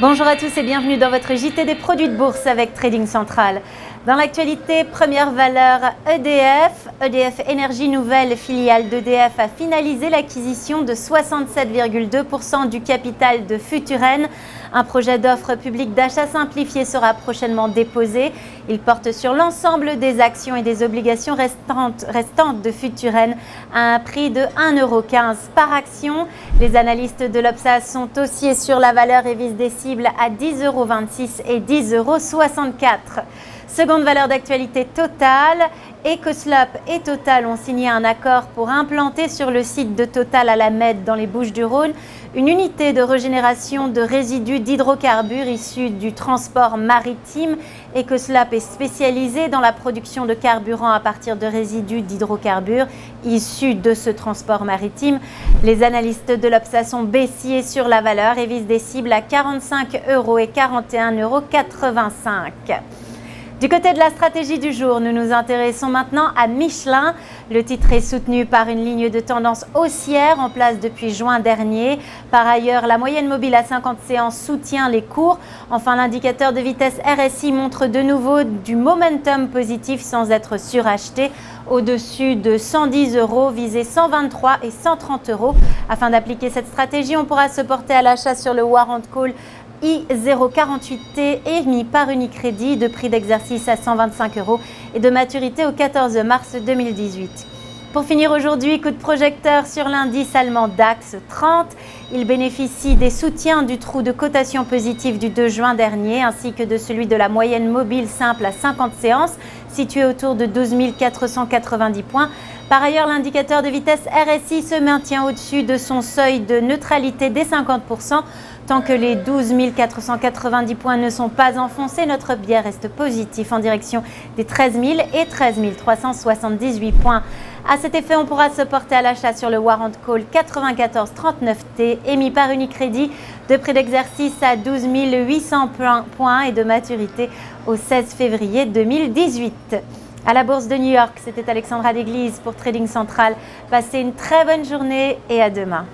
Bonjour à tous et bienvenue dans votre JT des produits de bourse avec Trading Central. Dans l'actualité, première valeur EDF. EDF Énergie Nouvelle, filiale d'EDF, a finalisé l'acquisition de 67,2% du capital de Futuren. Un projet d'offre publique d'achat simplifié sera prochainement déposé. Il porte sur l'ensemble des actions et des obligations restantes de Futuren à un prix de 1,15 € par action. Les analystes de l'Obsa sont haussiers sur la valeur et visent des cibles à 10,26 € et 10,64 €. Seconde valeur d'actualité, Total. Ecoslop et Total ont signé un accord pour implanter sur le site de Total à la Mède dans les Bouches-du-Rhône une unité de régénération de résidus d'hydrocarbures issus du transport maritime. Ecoslop est spécialisé dans la production de carburant à partir de résidus d'hydrocarbures issus de ce transport maritime. Les analystes de l'Obsa sont baissiers sur la valeur et visent des cibles à 45 € et 41,85 €. Du côté de la stratégie du jour, nous nous intéressons maintenant à Michelin. Le titre est soutenu par une ligne de tendance haussière en place depuis juin dernier. Par ailleurs, la moyenne mobile à 50 séances soutient les cours. Enfin, l'indicateur de vitesse RSI montre de nouveau du momentum positif sans être suracheté. Au-dessus de 110 €, visé 123 et 130 €. Afin d'appliquer cette stratégie, on pourra se porter à l'achat sur le Warrant Call I048T émis par Unicredit, de prix d'exercice à 125 € et de maturité au 14 mars 2018. Pour finir aujourd'hui, coup de projecteur sur l'indice allemand DAX 30. Il bénéficie des soutiens du trou de cotation positif du 2 juin dernier ainsi que de celui de la moyenne mobile simple à 50 séances située autour de 12 490 points. Par ailleurs, l'indicateur de vitesse RSI se maintient au-dessus de son seuil de neutralité des 50%. Tant que les 12 490 points ne sont pas enfoncés, notre biais reste positif en direction des 13 000 et 13 378 points. À cet effet, on pourra se porter à l'achat sur le Warrant Call 9439T émis par Unicredit, de prix d'exercice à 12 800 points et de maturité au 16 février 2018. À la Bourse de New York, c'était Alexandra Desglises pour Trading Central. Passez une très bonne journée et à demain.